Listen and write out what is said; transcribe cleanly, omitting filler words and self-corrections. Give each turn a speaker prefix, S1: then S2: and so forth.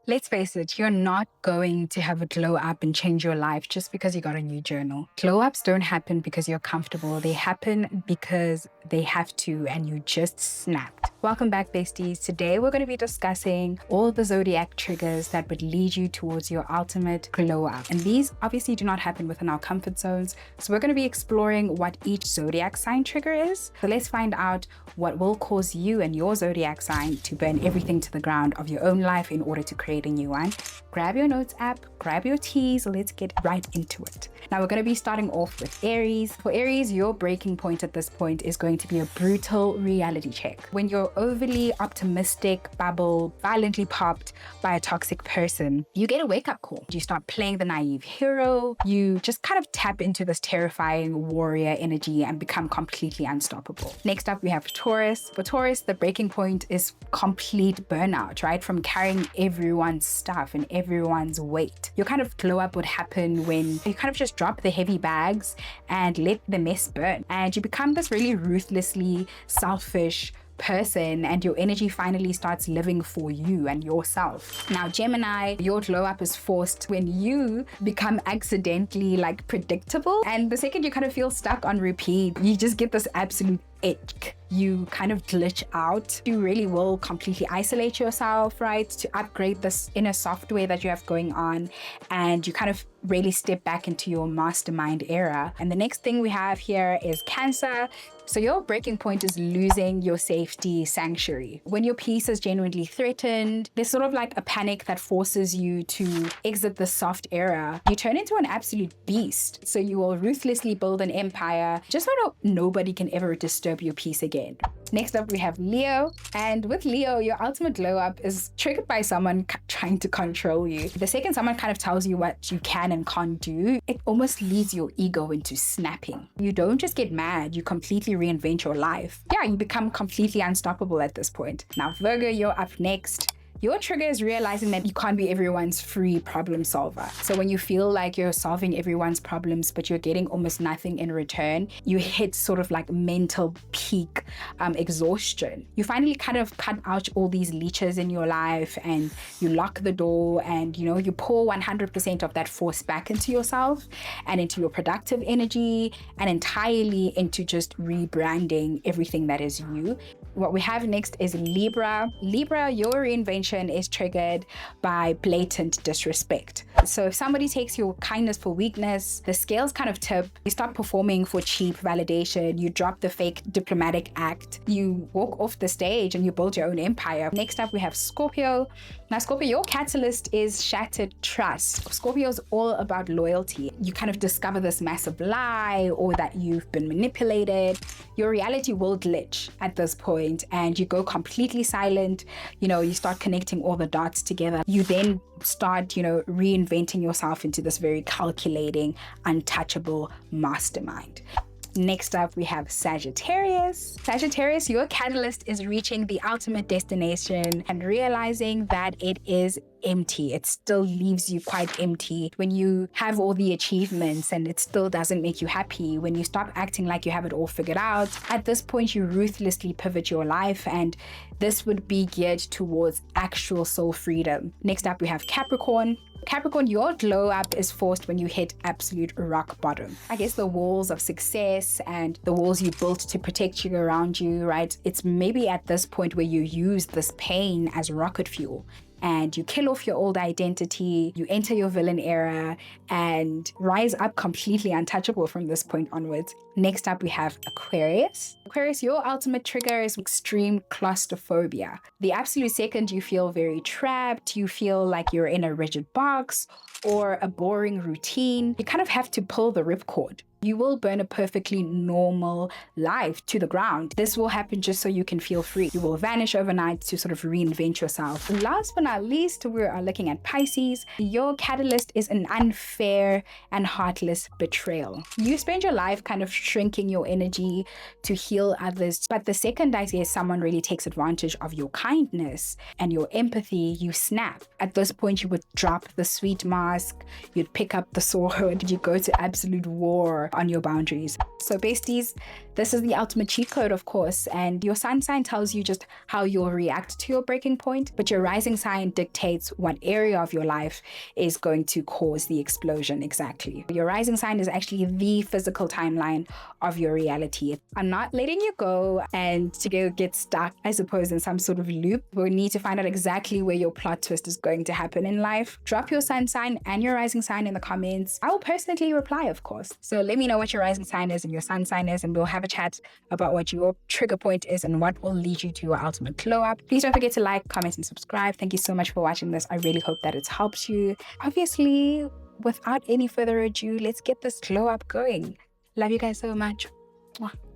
S1: Let's face it, you're not going to have a glow up and change your life just because you got a new journal. Glow ups don't happen because you're comfortable. They happen because they have to, and you just snapped. Welcome back, besties. Today, we're going to be discussing all the Zodiac triggers that would lead you towards your ultimate glow up. And these obviously do not happen within our comfort zones. So we're going to be exploring what each Zodiac sign trigger is. So let's find out what will cause you and your Zodiac sign to burn everything to the ground of your own life in order to create a new one. Grab your notes app, grab your teas, let's get right into it. Now we're going to be starting off with Aries. For Aries, your breaking point at this point is going to be a brutal reality check. When you're overly optimistic, bubble, violently popped by a toxic person, you get a wake-up call. You start playing the naive hero. You just kind of tap into this terrifying warrior energy and become completely unstoppable. Next up, we have Taurus. For Taurus, the breaking point is complete burnout, right? From carrying everyone's stuff and everyone's weight. Your kind of glow up would happen when you kind of just drop the heavy bags and let the mess burn. And you become this really ruthlessly selfish person, and your energy finally starts living for you and yourself. Now, Gemini, your glow up is forced when you become accidentally predictable. And the second you kind of feel stuck on repeat, you just get this absolute itch. You kind of glitch out. You really will completely isolate yourself, right? To upgrade this inner software that you have going on. And you kind of really step back into your mastermind era. And the next thing we have here is Cancer. So your breaking point is losing your safety sanctuary. When your peace is genuinely threatened, there's sort of like a panic that forces you to exit the soft era. You turn into an absolute beast. So you will ruthlessly build an empire just so nobody can ever disturb your peace again. Next up, we have Leo. And with Leo, your ultimate glow up is triggered by someone trying to control you. The second someone kind of tells you what you can and can't do, it almost leads your ego into snapping. You don't just get mad, you completely reinvent your life. Yeah, you become completely unstoppable at this point. Now, Virgo, you're up next. Your trigger is realizing that you can't be everyone's free problem solver. So when you feel like you're solving everyone's problems, but you're getting almost nothing in return, you hit sort of like mental peak exhaustion. You finally kind of cut out all these leeches in your life and you lock the door and, you pour 100% of that force back into yourself and into your productive energy and entirely into just rebranding everything that is you. What we have next is Libra. Libra, your reinvention is triggered by blatant disrespect. So if somebody takes your kindness for weakness, the scales kind of tip. You start performing for cheap validation. You drop the fake diplomatic act. You walk off the stage and you build your own empire. Next up, we have Scorpio. Now, Scorpio, your catalyst is shattered trust. Scorpio is all about loyalty. You kind of discover this massive lie or that you've been manipulated. Your reality will glitch at this point and you go completely silent. You start connecting all the dots together. You then start, reinventing yourself into this very calculating, untouchable mastermind. Next up, we have Sagittarius. Sagittarius, your catalyst is reaching the ultimate destination and realizing that it is empty. It still leaves you quite empty when you have all the achievements and it still doesn't make you happy. When you stop acting like you have it all figured out, at this point, you ruthlessly pivot your life, and this would be geared towards actual soul freedom. Next up, we have Capricorn. Capricorn, your glow up is forced when you hit absolute rock bottom. I guess the walls of success and the walls you built to protect you around you, right? It's maybe at this point where you use this pain as rocket fuel and you kill off your old identity, you enter your villain era and rise up completely untouchable from this point onwards. Next up, we have Aquarius. Aquarius, your ultimate trigger is extreme claustrophobia. The absolute second you feel very trapped, you feel like you're in a rigid box or a boring routine, you kind of have to pull the ripcord. You will burn a perfectly normal life to the ground. This will happen just so you can feel free. You will vanish overnight to sort of reinvent yourself. Last but not least, we are looking at Pisces. Your catalyst is an unfair and heartless betrayal. You spend your life kind of shrinking your energy to heal others, but the second I see someone really takes advantage of your kindness and your empathy, you snap. At this point, you would drop the sweet mask, you'd pick up the sword, you go to absolute war on your boundaries. So besties, this is the ultimate cheat code, of course, and your sun sign tells you just how you'll react to your breaking point, but your rising sign dictates what area of your life is going to cause the explosion exactly. Your rising sign is actually the physical timeline of your reality. I'm not letting you go and to get stuck, I suppose, in some sort of loop. We need to find out exactly where your plot twist is going to happen in life. Drop your sun sign and your rising sign in the comments. I will personally reply, of course. So let me know what your rising sign is and your sun sign is, and we'll have a chat about what your trigger point is and what will lead you to your ultimate glow up. Please don't forget to like, comment, and subscribe. Thank you so much for watching this. I really hope that it's helped you. Obviously, without any further ado, let's get this glow up going. Love you guys so much. Mwah.